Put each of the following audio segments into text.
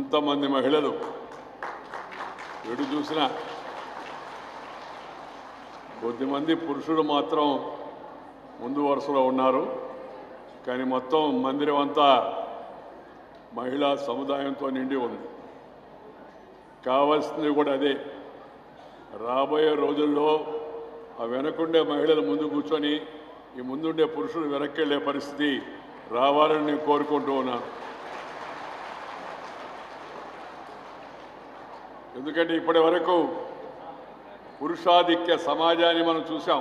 ఇంతమంది మహిళలు ఎటు చూసినా కొద్దిమంది పురుషులు మాత్రం ముందు వరుసలో ఉన్నారు. కానీ మొత్తం మందిరం అంతా మహిళా సముదాయంతో నిండి ఉంది. కావాల్సింది కూడా అదే. రాబోయే రోజుల్లో ఆ వెనకుండే మహిళలు ముందు కూర్చొని ఈ ముందుండే పురుషులు వెనక్కి వెళ్ళే పరిస్థితి రావాలని నేను కోరుకుంటూ ఉన్నాను. ఎందుకంటే ఇప్పటి వరకు పురుషాధిక్య సమాజాన్ని మనం చూసాం.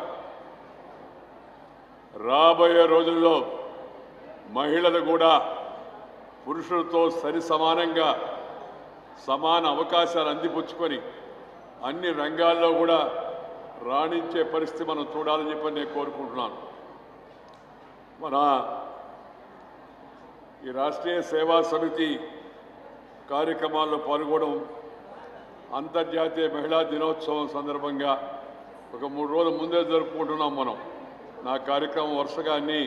రాబోయే రోజుల్లో మహిళలు కూడా పురుషులతో సరి సమానంగా సమాన అవకాశాలు అందిపుచ్చుకొని అన్ని రంగాల్లో కూడా రాణించే పరిస్థితి మనం చూడాలని చెప్పి నేను కోరుకుంటున్నాను. మన ఈ రాష్ట్రీయ సేవా సమితి కార్యక్రమాల్లో పాల్గొనడం, అంతర్జాతీయ మహిళా దినోత్సవం సందర్భంగా ఒక 3 రోజుల ముందే జరుపుకుంటున్నాం మనం. నా కార్యక్రమం వరుసగా అన్ని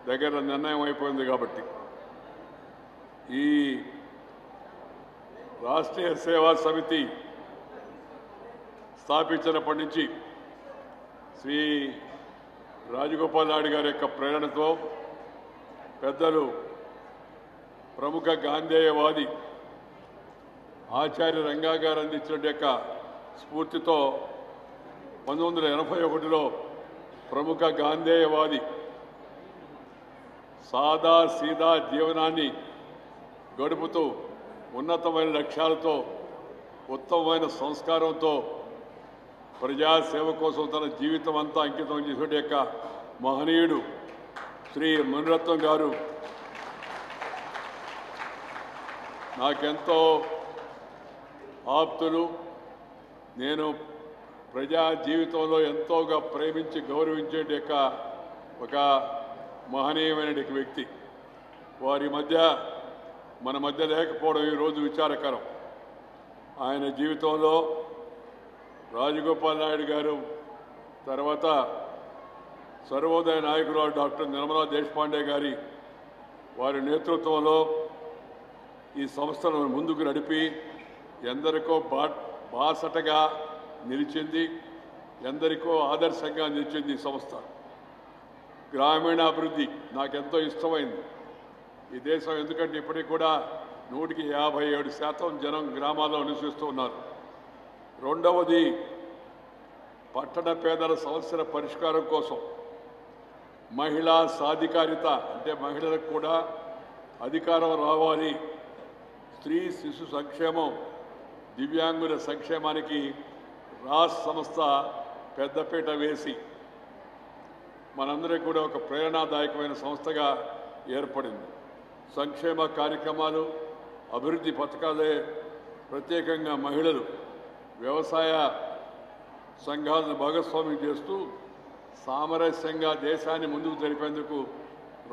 దగ్గర నిర్ణయం అయిపోయింది. కాబట్టి ఈ రాష్ట్రీయ సేవా సమితి స్థాపించినప్పటి నుంచి శ్రీ రాజగోపాల్ నాయుడు గారి యొక్క ప్రేరణతో పెద్దలు ప్రముఖ గాంధేయవాది ఆచార్య రంగా గారు అందించిన యొక్క స్ఫూర్తితో 1981లో ప్రముఖ గాంధేయవాది సాదా సీదా జీవనాన్ని గడుపుతూ ఉన్నతమైన లక్ష్యాలతో ఉత్తమమైన సంస్కారంతో ప్రజాసేవ కోసం తన జీవితం అంతా అంకితం చేసే యొక్క మహనీయుడు శ్రీ మునిరత్నం గారు నాకెంతో ఆప్తులు. నేను ప్రజా జీవితంలో ఎంతోగా ప్రేమించి గౌరవించే యొక్క ఒక మహనీయమైన వ్యక్తి. వారి మధ్య మన మధ్య లేకపోవడం ఈరోజు విచారకరం. ఆయన జీవితంలో రాజగోపాల్ నాయుడు గారు తర్వాత సర్వోదయ నాయకులు డాక్టర్ నిర్మలా దేశపాండే గారి వారి నేతృత్వంలో ఈ సంస్థను ముందుకు నడిపి ఎందరికో బాసటగా నిలిచింది, ఎందరికో ఆదర్శంగా నిలిచింది ఈ సంస్థ. గ్రామీణాభివృద్ధి నాకెంతో ఇష్టమైంది ఈ దేశం. ఎందుకంటే ఇప్పటికి కూడా 157% జనం గ్రామాల్లో నివసిస్తూ ఉన్నారు. రెండవది పట్టణ పేదల సమస్యల పరిష్కారం కోసం మహిళా సాధికారిత, అంటే మహిళలకు కూడా అధికారం రావాలి, స్త్రీ శిశు సంక్షేమం, దివ్యాంగుల సంక్షేమానికి రాష్ట్ర సంస్థ పెద్దపీట వేసి మనందరికీ కూడా ఒక ప్రేరణాదాయకమైన సంస్థగా ఏర్పడింది. సంక్షేమ కార్యక్రమాలు, అభివృద్ధి పథకాలే ప్రత్యేకంగా మహిళలు వ్యవసాయ సంఘాలను భాగస్వామ్యం చేస్తూ సామరస్యంగా దేశాన్ని ముందుకు జరిపేందుకు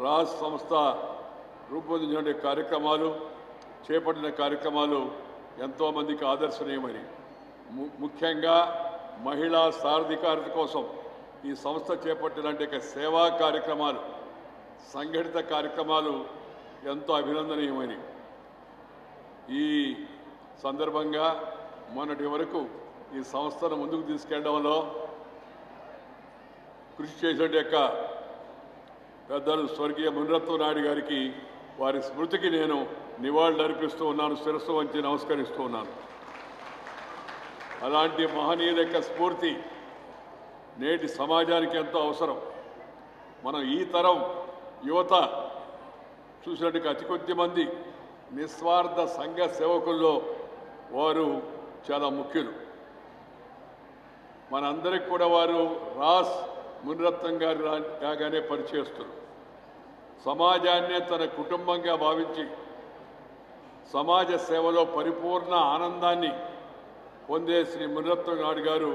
రాష్ట్ర సంస్థ రూపొందించిన కార్యక్రమాలు, చేపట్టిన కార్యక్రమాలు ఎంతోమందికి ఆదర్శనీయమని. ముఖ్యంగా మహిళా సాధికారత కోసం ఈ సంస్థ చేపట్టిన సేవా కార్యక్రమాలు, సంఘటిత కార్యక్రమాలు ఎంతో అభినందనీయమని. ఈ సందర్భంగా మొన్నటి వరకు ఈ సంస్థను ముందుకు తీసుకెళ్లడంలో కృషి చేసిన పెద్దలు స్వర్గీయ మునిరత్నం నాయుడు గారికి వారి స్మృతికి నేను నివాళులు అర్పిస్తూ ఉన్నాను, శిరస్సు వంచి నమస్కరిస్తూ ఉన్నాను. అలాంటి మహనీయుల యొక్క స్ఫూర్తి నేటి సమాజానికి ఎంతో అవసరం. మనం ఈ తరం యువత చూసినట్టుగా అతి కొద్ది మంది నిస్వార్థ సంఘ సేవకుల్లో వారు చాలా ముఖ్యులు. మనందరికి కూడా వారు రాస్ మునిరత్నం గారి లాగానే పనిచేస్తారు. సమాజాన్నే తన కుటుంబంగా భావించి సమాజ సేవలో పరిపూర్ణ ఆనందాన్ని పొందే శ్రీ మునిరత్నం నాయుడు గారు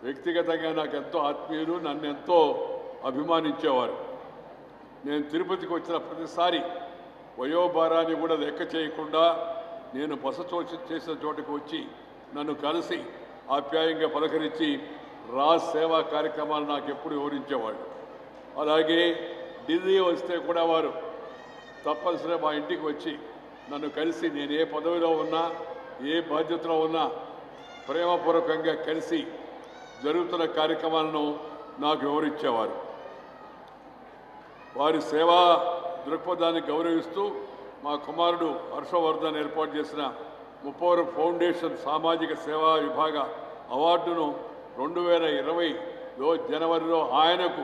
వ్యక్తిగతంగా నాకు ఎంతో ఆత్మీయులు, నన్ను ఎంతో అభిమానించేవారు. నేను తిరుపతికి వచ్చిన ప్రతిసారి వయోభారాన్ని కూడా లెక్క చేయకుండా నేను బస చేసిన చోటకు వచ్చి నన్ను కలిసి ఆప్యాయంగా పలకరించి రాజ్ సేవా కార్యక్రమాలు నాకు ఎప్పుడు వివరించేవాళ్ళు. అలాగే ఢిల్లీ వస్తే కూడా వారు తప్పనిసరిగా మా ఇంటికి వచ్చి నన్ను కలిసి నేను ఏ పదవిలో ఉన్నా ఏ బాధ్యతలో ఉన్నా ప్రేమపూర్వకంగా కలిసి జరుగుతున్న కార్యక్రమాలను నాకు వివరించేవారు. వారి సేవా దృక్పథాన్ని గౌరవిస్తూ మా కుమారుడు హర్షవర్ధన్ ఏర్పాటు చేసిన ముప్పవరం ఫౌండేషన్ సామాజిక సేవా విభాగ అవార్డును 2020 జనవరిలో ఆయనకు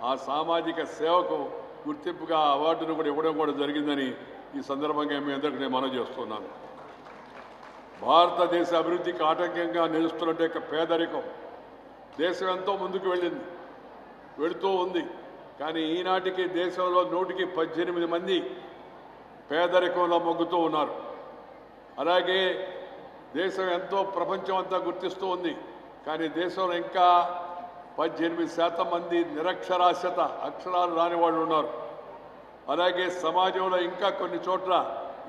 ఆ సామాజిక సేవకు గుర్తింపుగా ఆ అవార్డును కూడా ఇవ్వడం కూడా జరిగిందని ఈ సందర్భంగా మీ అందరికీ నేను మనవి చేస్తున్నాను. భారతదేశ అభివృద్ధికి ఆటంకంగా నిలుస్తున్నట్టే పేదరికం దేశం ఎంతో ముందుకు వెళుతూ ఉంది. కానీ ఈనాటికి దేశంలో 118 మంది పేదరికంలో మొగ్గుతూ ఉన్నారు. అలాగే దేశం ఎంతో ప్రపంచం అంతా గుర్తిస్తూ ఉంది. కానీ దేశంలో ఇంకా 18% మంది నిరక్షరాస్యత, అక్షరాలు రాని వాళ్ళు ఉన్నారు. అలాగే సమాజంలో ఇంకా కొన్ని చోట్ల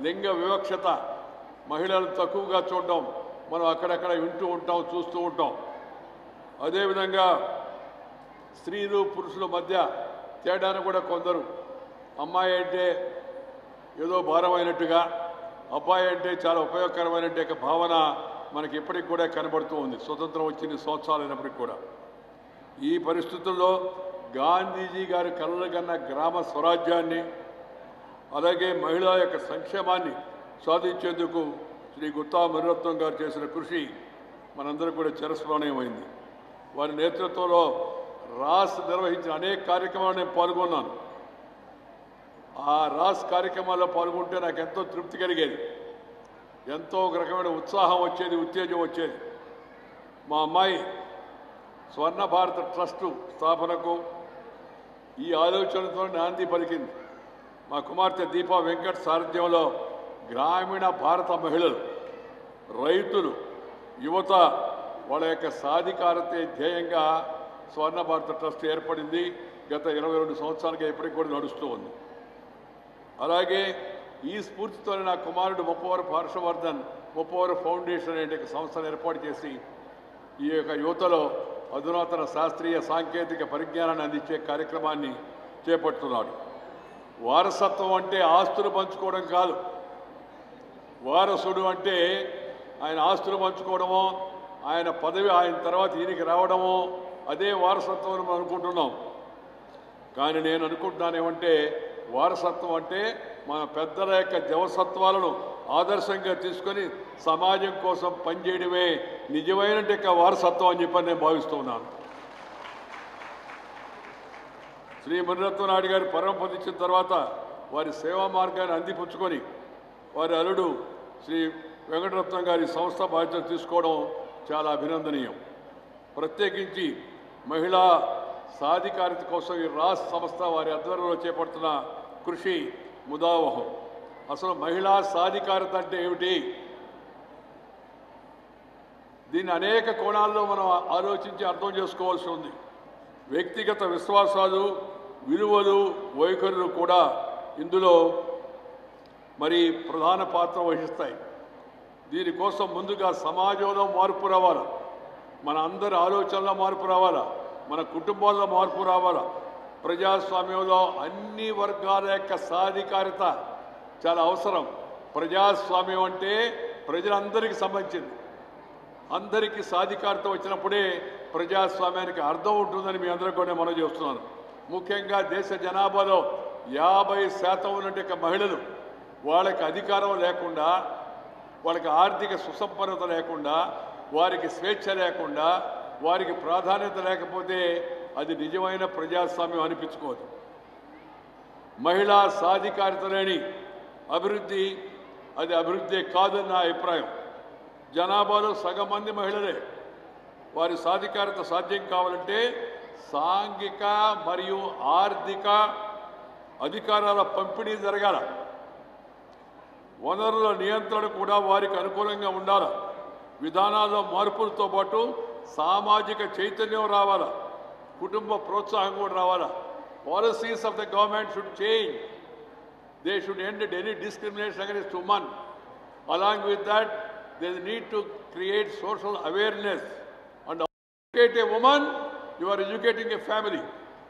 లింగ వివక్షత, మహిళలు తక్కువగా చూడడం మనం అక్కడక్కడ వింటూ ఉంటాం, చూస్తూ ఉంటాం. అదేవిధంగా స్త్రీలు పురుషుల మధ్య తేడాను కూడా కొందరు అమ్మాయి అంటే ఏదో భారమైనట్టుగా, అబ్బాయి అంటే చాలా ఉపయోగకరమైనట్టు భావన మనకి ఇప్పటికి కూడా కనబడుతూ ఉంది. స్వతంత్రం వచ్చిన సంవత్సరాలైనప్పటికీ కూడా ఈ పరిస్థితుల్లో గాంధీజీ గారి కలలుగన్న గ్రామ స్వరాజ్యాన్ని, అలాగే మహిళల యొక్క సంక్షేమాన్ని సాధించేందుకు శ్రీ గుత్తా మణిరత్నం గారు చేసిన కృషి మనందరూ కూడా చిరస్మరణీయమైంది. వారి నేతృత్వంలో రాస్ నిర్వహించిన అనేక కార్యక్రమాలు నేను పాల్గొన్నాను. ఆ రాస్ కార్యక్రమాల్లో పాల్గొంటే నాకు ఎంతో తృప్తి కలిగేది, ఎంతో ఒక రకమైన ఉత్సాహం వచ్చేది, ఉత్తేజం వచ్చేది. మా అమ్మాయి స్వర్ణ భారత ట్రస్టు స్థాపనకు ఈ ఆలోచనతో నాంది పలికింది. మా కుమార్తె దీపా వెంకట్ సారథ్యంలో గ్రామీణ భారత మహిళలు, రైతులు, యువత వాళ్ళ యొక్క సాధికారతే ధ్యేయంగా స్వర్ణ భారత ట్రస్ట్ ఏర్పడింది. గత 22 సంవత్సరాలుగా ఇప్పటికి కూడా నడుస్తూ ఉంది. అలాగే ఈ స్ఫూర్తితోనే నా కుమారుడు ముప్పవరపు హర్షవర్ధన్ ముప్పవరపు ఫౌండేషన్ అనే సంస్థను ఏర్పాటు చేసి ఈ యొక్క యువతలో అధునాతన శాస్త్రీయ సాంకేతిక పరిజ్ఞానాన్ని అందించే కార్యక్రమాన్ని చేపడుతున్నాడు. వారసత్వం అంటే ఆస్తులు పంచుకోవడం కాదు. వారసుడు అంటే ఆయన ఆస్తులు పంచుకోవడమో, ఆయన పదవి ఆయన తర్వాత ఈయనకి రావడమో అదే వారసత్వం మనం అనుకుంటున్నాం. కానీ నేను అనుకుంటున్నాను ఏమంటే, వారసత్వం అంటే మన పెద్దల యొక్క జవసత్వాలను ఆదర్శంగా తీసుకొని సమాజం కోసం పనిచేయడమే నిజమైన వారసత్వం అని చెప్పని నేను భావిస్తున్నాను. శ్రీ మణిరత్నం నాయుడు గారు పరమపదించిన తర్వాత వారి సేవా మార్గాన్ని అందిపుచ్చుకొని వారి అల్లుడు శ్రీ వెంకటరత్నం గారి సంస్థ బాధ్యత తీసుకోవడం చాలా అభినందనీయం. ప్రత్యేకించి మహిళా సాధికారత కోసం ఈ రాస్ సంస్థ వారి ఆధ్వర్యంలో చేపడుతున్న కృషి ముదావహం. అసలు మహిళా సాధికారత అంటే ఏమిటి? దీన్ని అనేక కోణాల్లో మనం ఆలోచించి అర్థం చేసుకోవాల్సి ఉంది. వ్యక్తిగత విశ్వాసాలు, విలువలు, వైఖరులు కూడా ఇందులో మరి ప్రధాన పాత్ర వహిస్తాయి. దీనికోసం ముందుగా సమాజంలో మార్పు రావాలా, మన అందరి ఆలోచనలో మార్పు రావాలా, మన కుటుంబాల్లో మార్పు రావాలా. ప్రజాస్వామ్యంలో అన్ని వర్గాల యొక్క సాధికారత చాలా అవసరం. ప్రజాస్వామ్యం అంటే ప్రజలందరికీ సంబంధించింది. అందరికీ సాధికారత వచ్చినప్పుడే ప్రజాస్వామ్యానికి అర్థం ఉంటుందని మీ అందరికీ కూడా మనం చేస్తున్నాను. ముఖ్యంగా దేశ జనాభాలో 50% ఉన్నట్టు మహిళలు వాళ్ళకి అధికారం లేకుండా, వాళ్ళకి ఆర్థిక సుసంపన్నత లేకుండా, వారికి స్వేచ్ఛ లేకుండా, వారికి ప్రాధాన్యత లేకపోతే అది నిజమైన ప్రజాస్వామ్యం అనిపించుకోదు. మహిళా సాధికారత లేని అభివృద్ధి అది అభివృద్ధి కాదని నా అభిప్రాయం. జనాభాలో సగం మంది మహిళలే. వారి సాధికారత సాధ్యం కావాలంటే సాంఘిక మరియు ఆర్థిక అధికారాల పంపిణీ జరగాల. వనరుల నియంత్రణ కూడా వారికి అనుకూలంగా ఉండాలి. విధానాల్లో మార్పులతో పాటు సామాజిక చైతన్యం రావాలా, కుటుంబ ప్రోత్సాహం కూడా రావాలా. Policies of the government should change. They should end any discrimination against women. Along with that, there is a need to create social awareness. And educate a woman, you are educating a family.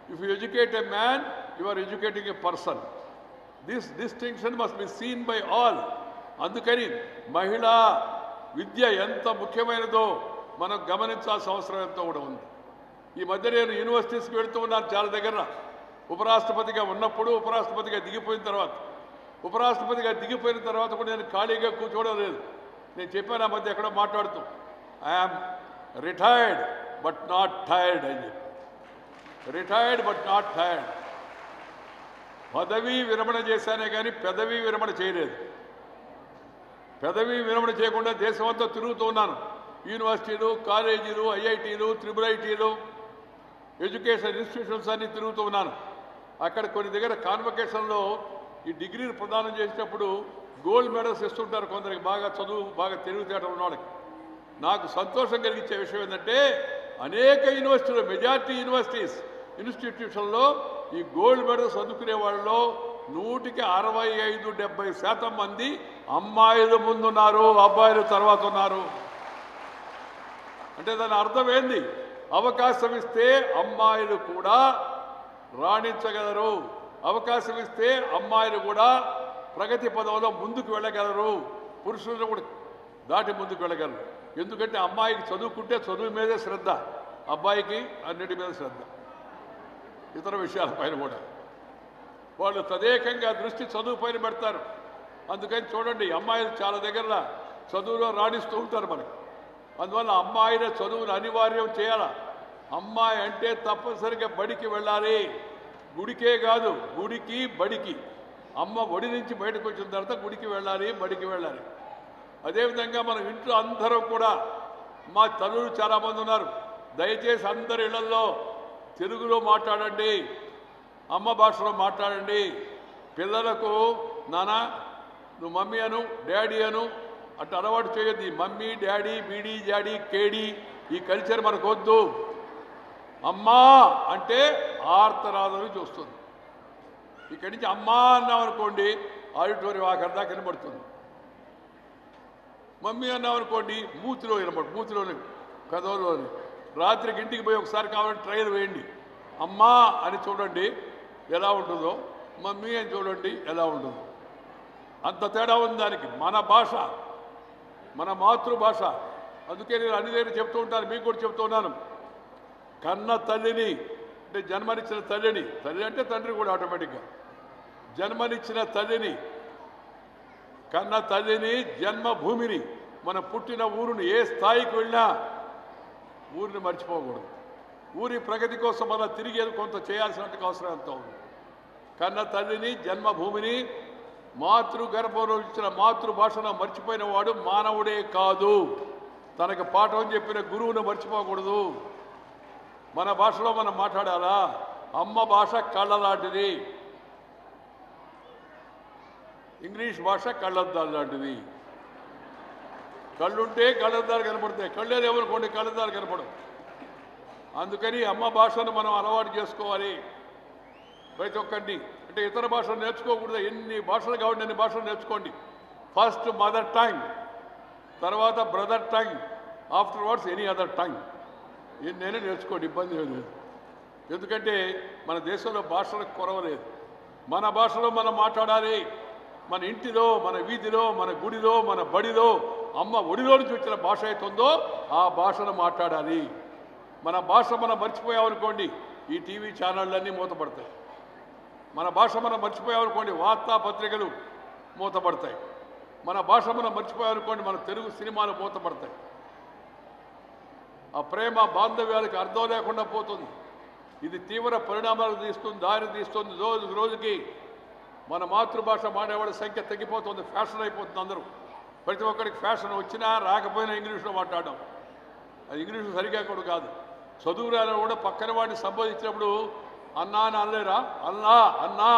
If you educate a man, you are educating a person. This distinction must be seen by all. అందుకని మహిళా విద్య ఎంత ముఖ్యమైనదో మనం గమనించాల్సిన అవసరం ఎంతో కూడా ఉంది. ఈ మధ్య నేను యూనివర్సిటీస్కి వెళుతూ ఉన్నాను చాలా దగ్గర. ఉపరాష్ట్రపతిగా ఉన్నప్పుడు, ఉపరాష్ట్రపతిగా దిగిపోయిన తర్వాత కూడా నేను ఖాళీగా కూర్చోవడం లేదు. నేను చెప్పాను ఆ మధ్య ఎక్కడో మాట్లాడుతూ, I am retired but not tired అని చెప్పి. Retired but not tired. పదవీ విరమణ చేశానే కానీ పెదవీ విరమణ చేయలేదు. పెదవీ విరమణ చేయకుండా దేశమంతా తిరుగుతూ ఉన్నాను. యూనివర్సిటీలు, కాలేజీలు, ఐఐటీలు, IIITలు, ఎడ్యుకేషన్ ఇన్స్టిట్యూషన్స్ అన్నీ తిరుగుతూ ఉన్నాను. అక్కడ కొన్ని దగ్గర కాన్వకేషన్లో ఈ డిగ్రీలు ప్రదానం చేసేటప్పుడు గోల్డ్ మెడల్స్ ఇస్తుంటారు కొందరికి, బాగా చదువు, బాగా తెలివితేటలు ఉన్న వాళ్ళకి. నాకు సంతోషం కలిగించే విషయం ఏంటంటే అనేక యూనివర్సిటీలు, మెజారిటీ ఇన్స్టిట్యూషన్లో ఈ గోల్డ్ మెడల్స్ అందుకునే వాళ్ళలో 100కి 65-70% మంది అమ్మాయిలు ముందున్నారు, అబ్బాయిలు తర్వాత ఉన్నారు. అంటే దాని అర్థం ఏంది? అవకాశం ఇస్తే అమ్మాయిలు కూడా రాణించగలరు, అవకాశం ఇస్తే అమ్మాయిలు కూడా ప్రగతి పదంలో ముందుకు వెళ్ళగలరు, పురుషులు కూడా దాటి ముందుకు వెళ్ళగలరు. ఎందుకంటే అమ్మాయికి చదువుకుంటే చదువు మీదే శ్రద్ధ, అబ్బాయికి అన్నిటి మీద శ్రద్ధ, ఇతర విషయాలపైన కూడా. వాళ్ళు తదేకంగా దృష్టి చదువు పైన పెడతారు. అందుకని చూడండి, అమ్మాయిలు చాలా దగ్గర చదువులో రాణిస్తూ ఉంటారు మనకి. అందువల్ల అమ్మాయిల చదువును అనివార్యం చేయాలా. అమ్మాయి అంటే తప్పనిసరిగా బడికి వెళ్ళాలి. గుడికే కాదు, గుడికి బడికి. అమ్మ ఒడి నుంచి బయటకు వచ్చిన తర్వాత గుడికి వెళ్ళాలి, బడికి వెళ్ళాలి. అదేవిధంగా మన ఇంట్లో అందరం కూడా, మా తల్లులు చాలామంది ఉన్నారు, దయచేసి అందరి ఇళ్లలో తెలుగులో మాట్లాడండి, అమ్మ భాషలో మాట్లాడండి. పిల్లలకు నాన్న నువ్వు మమ్మీ అను, డాడీ అను అట్లా అలవాటు చేయొద్దు. మమ్మీ, డాడీ, బీడీ, జాడీ, కేడీ ఈ కల్చర్ మనకు వద్దు. అమ్మా అంటే ఆర్తనాదం చూస్తుంది. ఇక్కడి నుంచి అమ్మా అన్నామనుకోండి ఆడిటోరియం ఆఖరి దాకా వినబడుతుంది. మమ్మీ అన్నామనుకోండి మూతిలో మూతిలోని కథలోని. రాత్రికి ఇంటికి పోయి ఒకసారి కావాలంటే ట్రైల్ వేయండి. అమ్మా అని చూడండి ఎలా ఉంటుందో, మమ్మీ అని చూడండి ఎలా ఉంటుందో. అంత తేడా ఉంది దానికి. మన భాష, మన మాతృభాష. అందుకే నేను అన్ని దగ్గర చెప్తూ ఉంటాను, మీకు కూడా చెప్తూ ఉన్నాను. కన్న తల్లిని అంటే జన్మనిచ్చిన తల్లిని, తల్లి అంటే తండ్రి కూడా ఆటోమేటిక్గా, జన్మనిచ్చిన తల్లిని, కన్న తల్లిని, జన్మభూమిని, మన పుట్టిన ఊరుని, ఏ స్థాయికి వెళ్ళినా ఊరిని మర్చిపోకూడదు. ఊరి ప్రగతి కోసం మనం తిరిగి కొంత చేయాల్సినట్టు అవసరం ఎంత ఉంది. కన్న తల్లిని, జన్మభూమిని, మాతృగర్భంలో ఇచ్చిన మాతృభాషను మర్చిపోయిన వాడు మానవుడే కాదు. తనకు పాఠం చెప్పిన గురువును మర్చిపోకూడదు. మన భాషలో మనం మాట్లాడాలా. అమ్మ భాష కళ్ళ లాంటిది, ఇంగ్లీష్ భాష కళ్ళద్దాలు లాంటిది. కళ్ళుంటే కళ్ళద్దాలు కనపడతాయి, కళ్ళే లేవనుకోండి కళ్ళద్దాలు కనపడవు. అందుకని అమ్మ భాషను మనం అలవాటు చేసుకోవాలి ప్రతి ఒక్కరిని. అంటే ఇతర భాషలు నేర్చుకోకూడదు. ఎన్ని భాషలు కావాలి అన్ని భాషలు నేర్చుకోండి. ఫస్ట్ మదర్ టంగ్, తర్వాత brother tongue, afterwards any other tongue. ఎన్నైనా నేర్చుకోండి, ఇబ్బంది లేదు. ఎందుకంటే మన దేశంలో భాషలకు కొరవలేదు. మన భాషలో మనం మాట్లాడాలి. మన ఇంటిలో, మన వీధిలో, మన గుడిలో, మన బడిలో అమ్మ ఒడిలో నుంచి వచ్చిన భాష అవుతుందో ఆ భాషను మాట్లాడాలి. మన భాష మనం మర్చిపోయామనుకోండి ఈ టీవీ ఛానళ్ళన్నీ మూతపడతాయి. మన భాష మనం మర్చిపోయామనుకోండి వార్తాపత్రికలు మూతపడతాయి. మన భాష మనం మర్చిపోయామనుకోండి మన తెలుగు సినిమాలు మూతపడతాయి. ఆ ప్రేమ బాంధవ్యాలకు అర్థం లేకుండా పోతుంది. ఇది తీవ్ర పరిణామాలు దారి తీస్తుంది. రోజుకి మన మాతృభాష మాట్లాడే సంఖ్య తగ్గిపోతుంది. ఫ్యాషన్ అయిపోతుంది. అందరూ ప్రతి ఒక్కరికి ఫ్యాషన్ వచ్చినా రాకపోయినా ఇంగ్లీష్లో మాట్లాడడం. అది ఇంగ్లీషు సరిగా కూడా కాదు. చదువు రాని కూడా పక్కన వాడిని సంబోధించినప్పుడు అన్నా అని అనలేరా? అన్నా, అన్నా,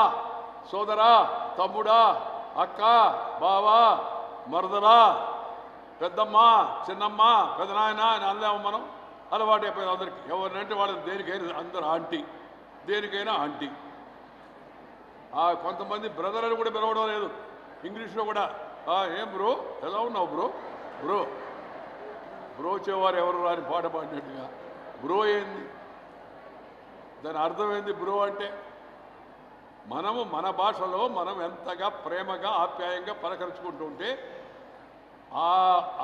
సోదరా, తమ్ముడా, అక్క, బావా, మరదలా, పెద్దమ్మ, చిన్నమ్మ, పెదనాయన అని అనలేము మనం. అలవాటు అయిపోయింది అందరికీ. ఎవరినంటే వాళ్ళని దేనికైనా అందరూ ఆంటీ, దేనికైనా ఆంటీ. కొంతమంది బ్రదర్ అని కూడా పిలవడం లేదు ఇంగ్లీష్లో కూడా. ఏం బ్రో, ఎలా ఉన్నావు బ్రో? బ్రో బ్రో చేవారు ఎవరు రాని పాట పాడినట్టుగా. బ్రో ఏంది? దాని అర్థం ఏంది? బ్రో అంటే మనము మన భాషలో మనం ఎంతగా ప్రేమగా ఆప్యాయంగా పలకరించుకుంటుంటే ఆ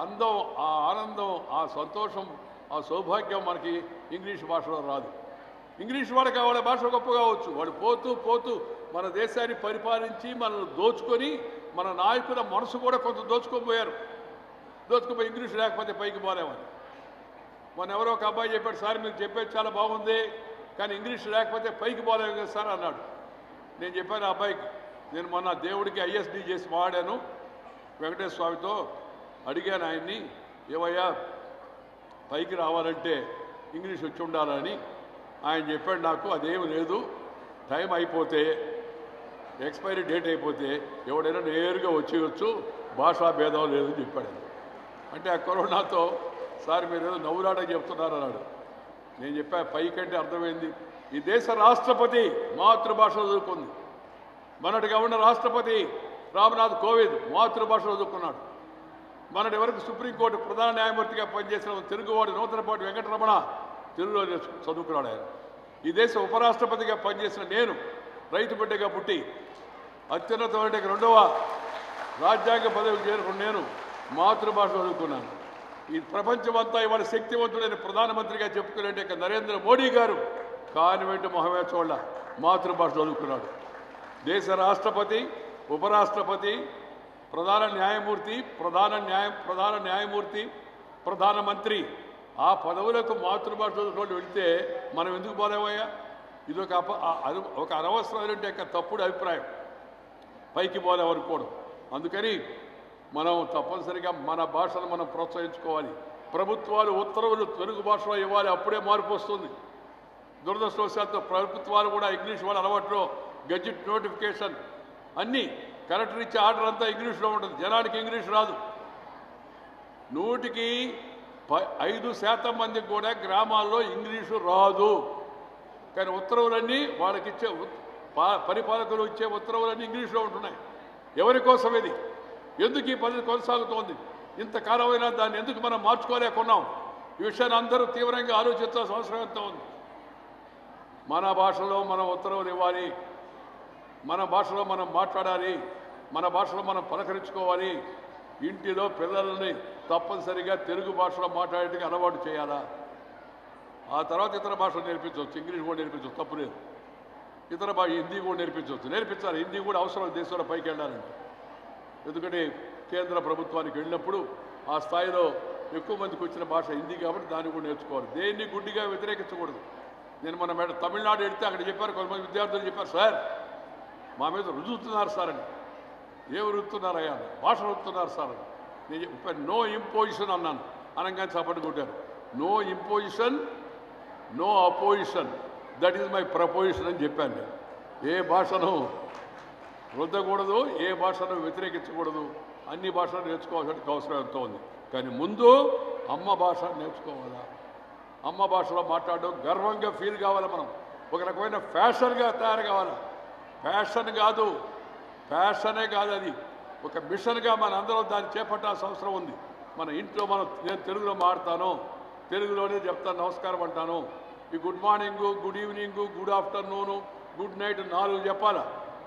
అందం, ఆ ఆనందం, ఆ సంతోషం, ఆ సౌభాగ్యం మనకి ఇంగ్లీష్ భాషలో రాదు. ఇంగ్లీష్ వాడికి వాళ్ళ భాష గొప్ప కావచ్చు, వాడు పోతూ పోతూ మన దేశాన్ని పరిపాలించి మనల్ని దోచుకొని మన నాయకుల మనసు కూడా కొంత దోచుకోపోయారు. దోచుకుపోయి ఇంగ్లీష్ లేకపోతే పైకి పోలేమని. మన ఎవరో ఒక అబ్బాయి చెప్పాడు, సార్ మీరు చెప్పేది చాలా బాగుంది కానీ ఇంగ్లీష్ లేకపోతే పైకి పోలేము కదా సార్ అన్నాడు. నేను చెప్పాను ఆ అబ్బాయికి, నేను మొన్న దేవుడికి ఐఎస్డి చేసి వాడాను, వెంకటేశ్వర స్వామితో అడిగాను ఆయన్ని, ఏవయ్యా పైకి రావాలంటే ఇంగ్లీష్ వచ్చి ఉండాలని. ఆయన చెప్పాడు నాకు అదేమి లేదు, టైం అయిపోతే ఎక్స్పైరీ డేట్ అయిపోతే ఎవడైనా నేరుగా వచ్చేయచ్చు, భాషా భేదం లేదని చెప్పాడు. అంటే ఆ కరోనాతో సార్ మీరు ఏదో నవ్వులాట చెప్తున్నారు అన్నాడు. నేను చెప్పా పైకంటే అర్థమైంది, ఈ దేశ రాష్ట్రపతి మాతృభాష చదువుకుంది. మొన్నటిగా ఉన్న రాష్ట్రపతి రామ్నాథ్ కోవింద్ మాతృభాష చదువుకున్నాడు. మొన్నటి వరకు సుప్రీంకోర్టు ప్రధాన న్యాయమూర్తిగా పనిచేసిన తెలుగువాడు నూతనపాటి వెంకటరమణ తెలుగులో చదువుకున్నాడు. ఆయన ఈ దేశ ఉపరాష్ట్రపతిగా పనిచేసిన నేను రైతు బిడ్డగా పుట్టి అత్యున్నతమైన 2వ రాజ్యాంగ పదవికి చేరుకున్న నేను మాతృభాష చదువుకున్నాను. ఈ ప్రపంచమంతా ఇవాళ శక్తివంతుడైన ప్రధానమంత్రిగా చెప్పుకునే నరేంద్ర మోడీ గారు కాన్వెంట్ మొహమే చోళ్ళ మాతృభాష చదువుకున్నాడు. దేశ రాష్ట్రపతి, ఉపరాష్ట్రపతి, ప్రధాన న్యాయమూర్తి, ప్రధానమంత్రి ఆ పదవులకు మాతృభాష చదువుకోండి వెళితే మనం ఎందుకు పోలేమయ్యా? ఇది ఒక అనవసరమైన తప్పుడు అభిప్రాయం, పైకి పోలేమనుకోవడం. అందుకని మనం తప్పనిసరిగా మన భాషను మనం ప్రోత్సహించుకోవాలి. ప్రభుత్వాలు ఉత్తర్వులు తెలుగు భాషలో ఇవ్వాలి, అప్పుడే మార్పు వస్తుంది. దురదృష్టవశాత్తు ప్రభుత్వాలు కూడా ఇంగ్లీష్ వాళ్ళ అలవాట్లో గెజిట్ నోటిఫికేషన్ అన్నీ కలెక్టర్ ఇచ్చే ఆర్డర్ అంతా ఇంగ్లీష్లో ఉంటుంది. జనానికి ఇంగ్లీష్ రాదు. 100కి 5% మందికి కూడా గ్రామాల్లో ఇంగ్లీషు రాదు. కానీ ఉత్తర్వులన్నీ వాళ్ళకి ఇచ్చే పరిపాలకులు ఇచ్చే ఉత్తర్వులన్నీ ఇంగ్లీష్లో ఉంటున్నాయి. ఎవరి కోసం ఇది? ఎందుకు ఈ పద్ధతి కొనసాగుతోంది? ఇంతకాలమైనా దాన్ని ఎందుకు మనం మార్చుకోలేకున్నాం? ఈ విషయాన్ని అందరూ తీవ్రంగా ఆలోచించాల్సిన అవసరం ఎంత ఉంది. మన భాషలో మనం ఉత్తర్వులు ఇవ్వాలి, మన భాషలో మనం మాట్లాడాలి, మన భాషలో మనం పలకరించుకోవాలి. ఇంటిలో పిల్లలని తప్పనిసరిగా తెలుగు భాషలో మాట్లాడేట్టుగా అలవాటు చేయాలా. ఆ తర్వాత ఇతర భాషలు నేర్పించవచ్చు, ఇంగ్లీష్ కూడా నేర్పించవచ్చు, తప్పు లేదు. ఇతర భాష హిందీ కూడా నేర్పించాలి. హిందీ కూడా అవసరం దేశంలో పైకి వెళ్ళాలంటే. ఎందుకంటే కేంద్ర ప్రభుత్వానికి వెళ్ళినప్పుడు ఆ స్థాయిలో ఎక్కువ మందికి వచ్చిన భాష హిందీ కాబట్టి దాన్ని కూడా నేర్చుకోవాలి. దేన్ని గుడ్డిగా వ్యతిరేకించకూడదు. నేను మన తమిళనాడు వెళ్తే అక్కడ చెప్పారు, కొంతమంది విద్యార్థులు చెప్పారు, సార్ మా మీద రుజుతున్నారు సార్ అని. ఏమి రుజుతున్నారయ్యా? భాష రుజుతున్నారు సార్ అని. నేను చెప్పాను నో ఇంపోజిషన్ అన్నాను, అనగానే చప్పటి కొట్టారు. No imposition, no opposition, that is my proposition అని చెప్పాను. నేను ఏ భాషను రుద్దకూడదు, ఏ భాషను వ్యతిరేకించకూడదు, అన్ని భాషలు నేర్చుకోవాల్సిన అవసరం ఎంతో ఉంది. కానీ ముందు అమ్మ భాష నేర్చుకోవాలా. అమ్మ భాషలో మాట్లాడడం గర్వంగా ఫీల్ కావాలి. మనం ఒక రకమైన ఫ్యాషన్గా తయారు కావాలి. ఫ్యాషనే కాదు, అది ఒక మిషన్గా మన అందరం దాన్ని చేపట్టాల్సిన అవసరం ఉంది. మన ఇంట్లో నేను తెలుగులో మాట్లాడతాను, తెలుగులోనే చెప్తాను, నమస్కారం అంటాను. ఈ good morning, good evening, good afternoon, good night 4 చెప్పాలా.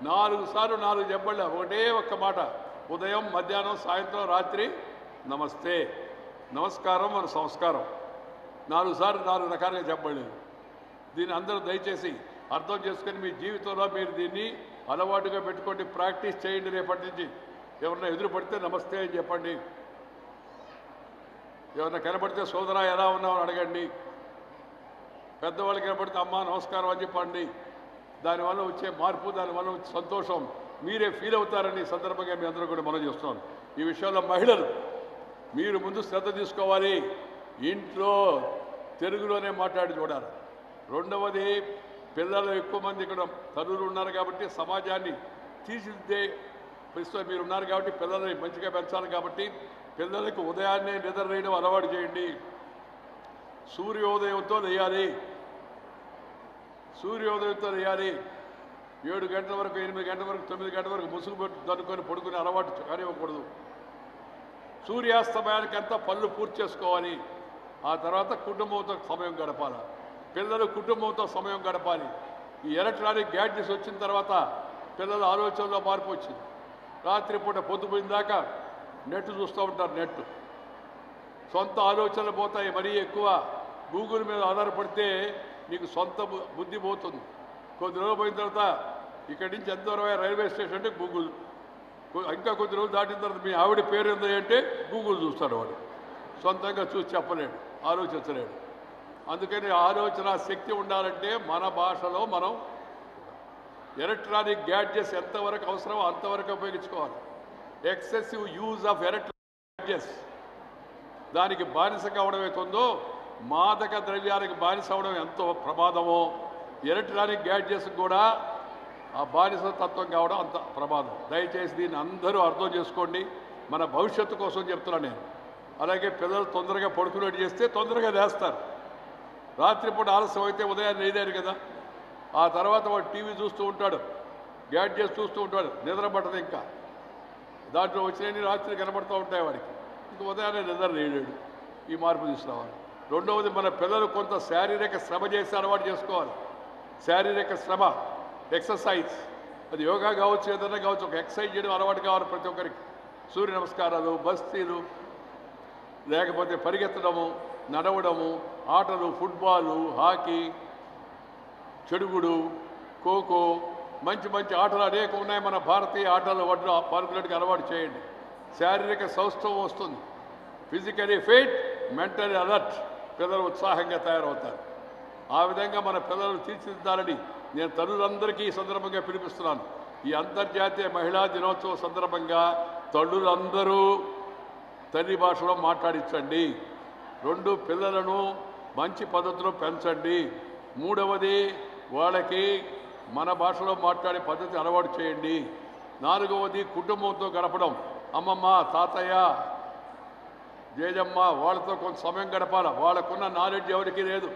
4 సార్లు 4 చెప్పలే, ఒకటే ఒక్క మాట. ఉదయం, మధ్యాహ్నం, సాయంత్రం, రాత్రి నమస్తే, నమస్కారం మన సంస్కారం. 4 సార్లు 4 రకాలుగా చెప్పలేదు. దీన్ని అందరూ దయచేసి అర్థం చేసుకొని మీ జీవితంలో మీరు దీన్ని అలవాటుగా పెట్టుకోండి, ప్రాక్టీస్ చేయండి. రేపటి నుంచి ఎవరన్నా ఎదురు పడితే నమస్తే అని చెప్పండి. ఎవరన్నా కనబడితే సోదరా ఎలా ఉన్నామని అడగండి. పెద్దవాళ్ళు కనబడితే అమ్మ నమస్కారం అని చెప్పండి. దానివల్ల వచ్చే మార్పు, దానివల్ల వచ్చే సంతోషం మీరే ఫీల్ అవుతారని సందర్భంగా మీ అందరూ కూడా మనం చేస్తున్నాను. ఈ విషయంలో మహిళలు మీరు ముందు శ్రద్ధ తీసుకోవాలి. ఇంట్లో తెలుగులోనే మాట్లాడి చూడాలి. రెండవది, పిల్లలు ఎక్కువ మంది ఇక్కడ తల్లులు ఉన్నారు కాబట్టి సమాజాన్ని తీర్చిదిద్దే పరిస్థితి మీరు ఉన్నారు కాబట్టి పిల్లల్ని మంచిగా పెంచాలి. కాబట్టి పిల్లలకు ఉదయాన్నే నిద్ర వేయడం అలవాటు చేయండి. సూర్యోదయంతో లేయాలి. 7 గంటల వరకు, 8 గంటల వరకు, 9 గంటల వరకు ముసుగు పెట్టి దన్నుకొని పడుకునే అలవాటు కానివ్వకూడదు. సూర్యాస్తమయానికి అంతా పనులు పూర్తి చేసుకోవాలి. ఆ తర్వాత కుటుంబంతో సమయం గడపాలి. పిల్లలు కుటుంబంతో సమయం గడపాలి. ఈ ఎలక్ట్రానిక్ గ్యాడ్జెట్స్ వచ్చిన తర్వాత పిల్లల ఆలోచనలో మార్పు వచ్చింది. రాత్రిపూట పొద్దుపోయిన దాకా నెట్ చూస్తూ ఉంటారు. నెట్ సొంత ఆలోచనలు పోతాయి. మరీ ఎక్కువ గూగుల్ మీద ఆధారపడితే నీకు సొంత బుద్ధి పోతుంది. కొద్ది రోజులు పోయిన తర్వాత ఇక్కడి నుంచి ఎంత దూరమే రైల్వే స్టేషన్ అంటే గూగుల్, ఇంకా కొద్ది రోజులు దాటిన తర్వాత మీ ఆవిడ పేరు ఏంది అంటే గూగుల్ చూస్తాడు. వాడు సొంతంగా చూసి చెప్పలేడు, ఆలోచించలేడు. అందుకని ఆలోచన శక్తి ఉండాలంటే మన భాషలో మనం ఎలక్ట్రానిక్ గ్యాడ్జెట్స్ ఎంతవరకు అవసరమో అంతవరకు ఉపయోగించుకోవాలి. Excessive use of electronic gadgets దానికి బానిస కావడం అవుతుందో, మాదక ద్రవ్యాలకు బానిస అవడం ఎంతో ప్రమాదమో, ఎలక్ట్రానిక్ గ్యాడ్జెట్స్ కూడా ఆ బానిస తత్వం కావడం అంత ప్రమాదం. దయచేసి దీన్ని అందరూ అర్థం చేసుకోండి. మన భవిష్యత్తు కోసం చెప్తున్నాను నేను. అలాగే పిల్లలు తొందరగా పడుకునేట్టు చేస్తే తొందరగా లేస్తారు. రాత్రిపూట ఆలస్యం అయితే ఉదయాన్నే లేదారు కదా. ఆ తర్వాత వాడు టీవీ చూస్తూ ఉంటాడు, గ్యాడ్జెట్స్ చూస్తూ ఉంటాడు, నిద్ర పట్టదు. ఇంకా దాంట్లో వచ్చినవి రాత్రి కనబడుతూ ఉంటాయి వాడికి. ఇంక ఉదయాన్నే నిద్ర లేడాడు. ఈ మార్పు తీసుకురావాలి. రెండవది, మన పిల్లలు కొంత శారీరక శ్రమ చేసి అలవాటు చేసుకోవాలి. శారీరక శ్రమ, ఎక్సర్సైజ్, అది యోగా కావచ్చు, ఏదైనా కావచ్చు, ఒక ఎక్సర్సైజ్ చేయడం అలవాటు కావాలి ప్రతి ఒక్కరికి. సూర్య నమస్కారాలు, బస్తీలు, లేకపోతే పరిగెత్తడము, నడవడము, ఆటలు, ఫుట్బాలు, హాకీ, చెడుగుడు, ఖోఖో, మంచి మంచి ఆటలు అనేక ఉన్నాయి. మన భారతీయ ఆటలు వాటిలో పాల్గొనేటికి అలవాటు చేయండి. శారీరక సౌష్ఠవం వస్తుంది. ఫిజికలీ ఫిట్, మెంటలీ అలర్ట్, పిల్లలు ఉత్సాహంగా తయారవుతారు. ఆ విధంగా మన పిల్లలు తీర్చిదిద్దాలని నేను తల్లులందరికీ ఈ సందర్భంగా పిలిపిస్తున్నాను. ఈ అంతర్జాతీయ మహిళా దినోత్సవం సందర్భంగా తల్లులందరూ తల్లి భాషలో మాట్లాడించండి. 2, పిల్లలను మంచి పద్ధతిలో పెంచండి. 3వది, వాళ్ళకి మన భాషలో మాట్లాడే పద్ధతి అలవాటు చేయండి. 4వది, కుటుంబంతో గడపడం. అమ్మమ్మ, తాతయ్య, జేజమ్మ వాళ్ళతో కొంత సమయం గడపాలి. వాళ్ళకున్న నాలెడ్జ్ ఎవరికీ లేదు.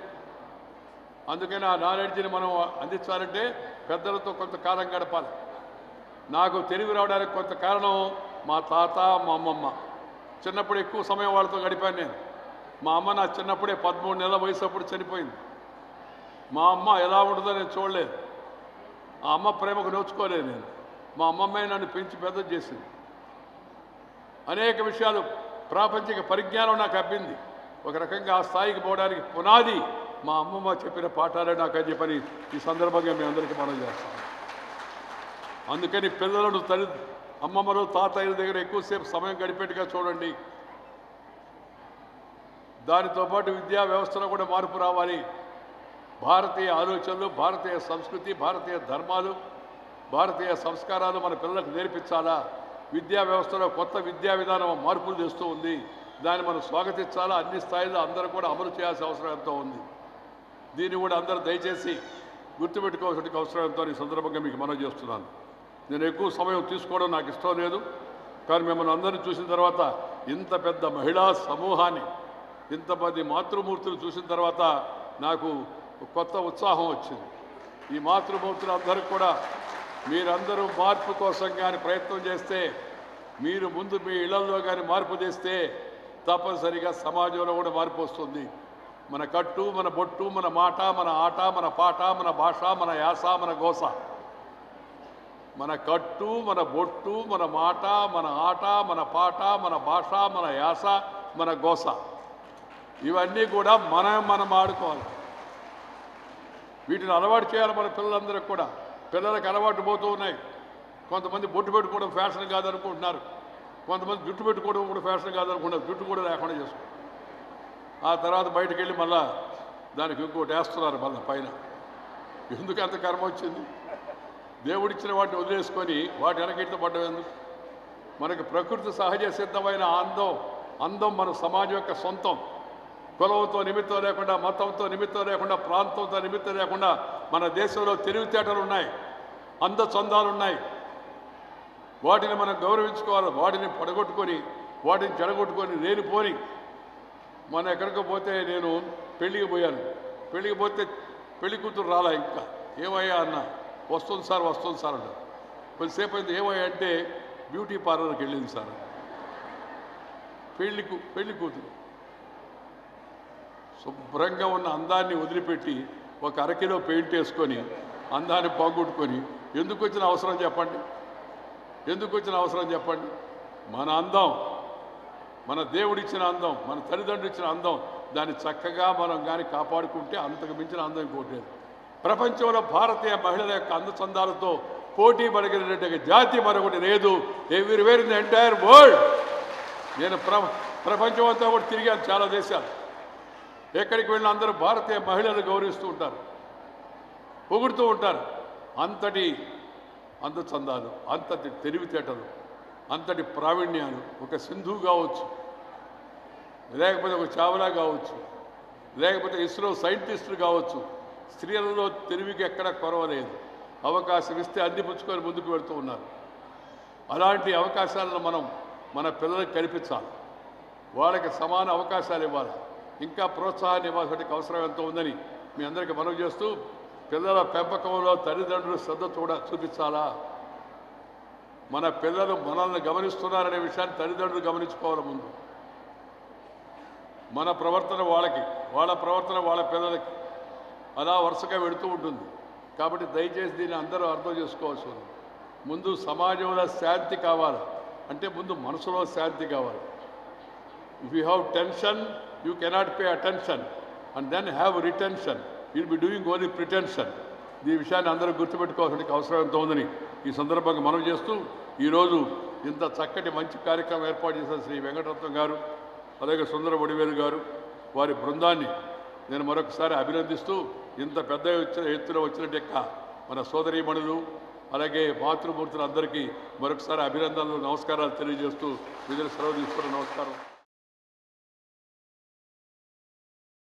అందుకని ఆ నాలెడ్జ్ని మనం అందించాలంటే పెద్దలతో కొంతకాలం గడపాలి. నాకు తెలివి రావడానికి కొంత కారణం మా తాత, మా అమ్మమ్మ. చిన్నప్పుడు ఎక్కువ సమయం వాళ్ళతో గడిపాను నేను. మా అమ్మ నా చిన్నప్పుడే 13 నెలల వయసు అప్పుడు చనిపోయింది. మా అమ్మ ఎలా ఉంటుందో నేను చూడలేదు. ఆ అమ్మ ప్రేమకు నోచుకోలేదు నేను. మా అమ్మమ్మే నన్ను పెంచి పెద్ద చేసింది. అనేక విషయాలు, ప్రాపంచిక పరిజ్ఞానం నాకు అబ్బింది. ఒక రకంగా ఆ స్థాయికి పోవడానికి పునాది మా అమ్మమ్మ చెప్పిన పాఠాలే నాకు అని చెప్పని ఈ సందర్భంగా మీ అందరికీ మనం చేస్తాం. అందుకని పిల్లలను అమ్మమ్మలు, తాతయ్యల దగ్గర ఎక్కువసేపు సమయం గడిపేట్టుగా చూడండి. దానితో పాటు విద్యా వ్యవస్థలో కూడా మార్పు రావాలి. భారతీయ ఆలోచనలు, భారతీయ సంస్కృతి, భారతీయ ధర్మాలు, భారతీయ సంస్కారాలు మన పిల్లలకు నేర్పించాలా. విద్యా వ్యవస్థలో కొత్త విద్యా విధానం మార్పులు తెస్తూ ఉంది. దాన్ని మనం స్వాగతించాలా. అన్ని స్థాయిలో అందరూ కూడా అమలు చేయాల్సిన అవసరం ఎంతో ఉంది. దీన్ని కూడా అందరూ దయచేసి గుర్తుపెట్టుకోవాల్సిన అవసరం ఎంతో ఈ సందర్భంగా మీకు మనవి చేస్తున్నాను. నేను ఎక్కువ సమయం తీసుకోవడం నాకు ఇష్టం లేదు. కానీ మిమ్మల్ని అందరినీ చూసిన తర్వాత, ఇంత పెద్ద మహిళా సమూహాన్ని, ఇంతమంది మాతృమూర్తులు చూసిన తర్వాత నాకు కొత్త ఉత్సాహం వచ్చింది. ఈ మాతృమూర్తులు అందరూ కూడా మీరందరూ మార్పు కోసం కానీ ప్రయత్నం చేస్తే, మీరు ముందు మీ ఇళ్లలో కానీ మార్పు చేస్తే తప్పనిసరిగా సమాజంలో కూడా మార్పు వస్తుంది. మన కట్టు, మన బొట్టు, మన మాట, మన ఆట, మన పాట, మన భాష, మన యాస, మన గోస. మన కట్టు, మన బొట్టు, మన మాట, మన ఆట, మన పాట, మన భాష, మన యాస, మన గోస, ఇవన్నీ కూడా మనం ఆడుకోవాలి. వీటిని అలవాటు చేయాలి మన పిల్లలందరికీ కూడా. పిల్లలకు అలవాటు పోతూ ఉన్నాయి. కొంతమంది బొట్టు పెట్టుకోవడం ఫ్యాషన్ కాదనుకుంటున్నారు. కొంతమంది జుట్టు పెట్టుకోవడం కూడా ఫ్యాషన్ కాదనుకుంటున్నారు. జుట్టు కూడా లేకుండా చేసుకుంటారు. ఆ తర్వాత బయటకు వెళ్ళి మళ్ళా దానికి ఇంకోటి వేస్తున్నారు మళ్ళీ పైన. ఎందుకు అంత కర్మ వచ్చింది? దేవుడిచ్చిన వాటిని వదిలేసుకొని వాటి వెనకిట్ల పడ్డం ఎందుకు? మనకి ప్రకృతి సహజ సిద్ధమైన అందం మన సమాజం యొక్క సొంతం. కులంతో నిమిత్తం లేకుండా, మతంతో నిమిత్తం లేకుండా, ప్రాంతంతో నిమిత్తం లేకుండా మన దేశంలో తెలివితేటలు ఉన్నాయి, అందచందాలు ఉన్నాయి. వాటిని మనం గౌరవించుకోవాలి. వాటిని పడగొట్టుకొని, వాటిని చెడగొట్టుకొని లేనిపోని మన ఎక్కడికి పోతే, నేను పెళ్ళికి పోయాను. పెళ్ళికి పోతే పెళ్లి కూతురు రాలా. ఇంకా ఏమయ్యా అన్న, వస్తుంది సార్ అన్న. కొద్దిసేపు అయితే ఏమయ్యా అంటే బ్యూటీ పార్లర్కి వెళ్ళింది సార్. పెళ్లి కూతురు శుభ్రంగా ఉన్న అందాన్ని వదిలిపెట్టి ఒక 1 కిలో పెయింట్ వేసుకొని అందాన్ని పోగొట్టుకొని ఎందుకు వచ్చిన అవసరం చెప్పండి? ఎందుకు వచ్చిన అవసరం చెప్పండి? మన అందం, మన దేవుడిచ్చిన అందం, మన తల్లిదండ్రులు ఇచ్చిన అందం, దాన్ని చక్కగా మనం కానీ కాపాడుకుంటే అంతకు మించిన అందం ఇంకోటి లేదు. ప్రపంచంలో భారతీయ మహిళల యొక్క అందచందాలతో పోటీ పడగలిగినట్టుగా జాతి మరొకటి లేదు. Everywhere in the entire world. నేను ప్రపంచం అంతా కూడా తిరిగాను, చాలా దేశాలు. ఎక్కడికి వెళ్ళిన అందరూ భారతీయ మహిళలు గౌరవిస్తూ ఉంటారు, పొగుడుతూ ఉంటారు. అంతటి అందచందాలు, అంతటి తెలివితేటలు, అంతటి ప్రావీణ్యాలు. ఒక సింధు కావచ్చు, లేకపోతే ఒక చావ్లా కావచ్చు, లేకపోతే ఇస్రో సైంటిస్టులు కావచ్చు. స్త్రీలలో తెలివికి ఎక్కడ కొరవలేదు. అవకాశం ఇస్తే అందిపుచ్చుకొని ముందుకు వెళుతూ ఉన్నారు. అలాంటి అవకాశాలను మనం మన పిల్లలకు కల్పించాలి. వాళ్ళకి సమాన అవకాశాలు ఇవ్వాలి. ఇంకా ప్రోత్సాహాన్ని ఇవ్వాల్సిన అవసరం ఎంతో ఉందని మీ అందరికీ మనవి చేస్తూ, పిల్లల పెంపకంలో తల్లిదండ్రులు శ్రద్ధ చూపించాలా? మన పిల్లలు మనల్ని గమనిస్తున్నారనే విషయాన్ని తల్లిదండ్రులు గమనించుకోవాలి. ముందు మన ప్రవర్తన వాళ్ళకి, వాళ్ళ ప్రవర్తన వాళ్ళ పిల్లలకి అలా వరుసగా వెళుతూ ఉంటుంది. కాబట్టి దయచేసి దీన్ని అందరూ అర్థం చేసుకోవాల్సి ఉంది. ముందు సమాజంలో శాంతి కావాలి అంటే ముందు మనసులో శాంతి కావాలి. If you have tension you cannot pay attention and then have retention. Will be doing only pretension. ఈ విషయాన్ని అందరూ గుర్తుపెట్టుకోవాల్సిన అవసరం ఎంతో ఉందని ఈ సందర్భంగా మనం చేస్తూ, ఈరోజు ఇంత చక్కటి మంచి కార్యక్రమం ఏర్పాటు చేసిన శ్రీ వెంకటరత్నం గారు, అలాగే సుందర వడివేలు గారు, వారి బృందాన్ని నేను మరొకసారి అభినందిస్తూ, ఇంత పెద్ద ఎత్తున వచ్చినట్టు మన సోదరీమణులు అలాగే మాతృమూర్తులందరికీ మరొకసారి అభినందనలు, నమస్కారాలు తెలియజేస్తూ విధులు సెలవు తీసుకున్న నమస్కారం.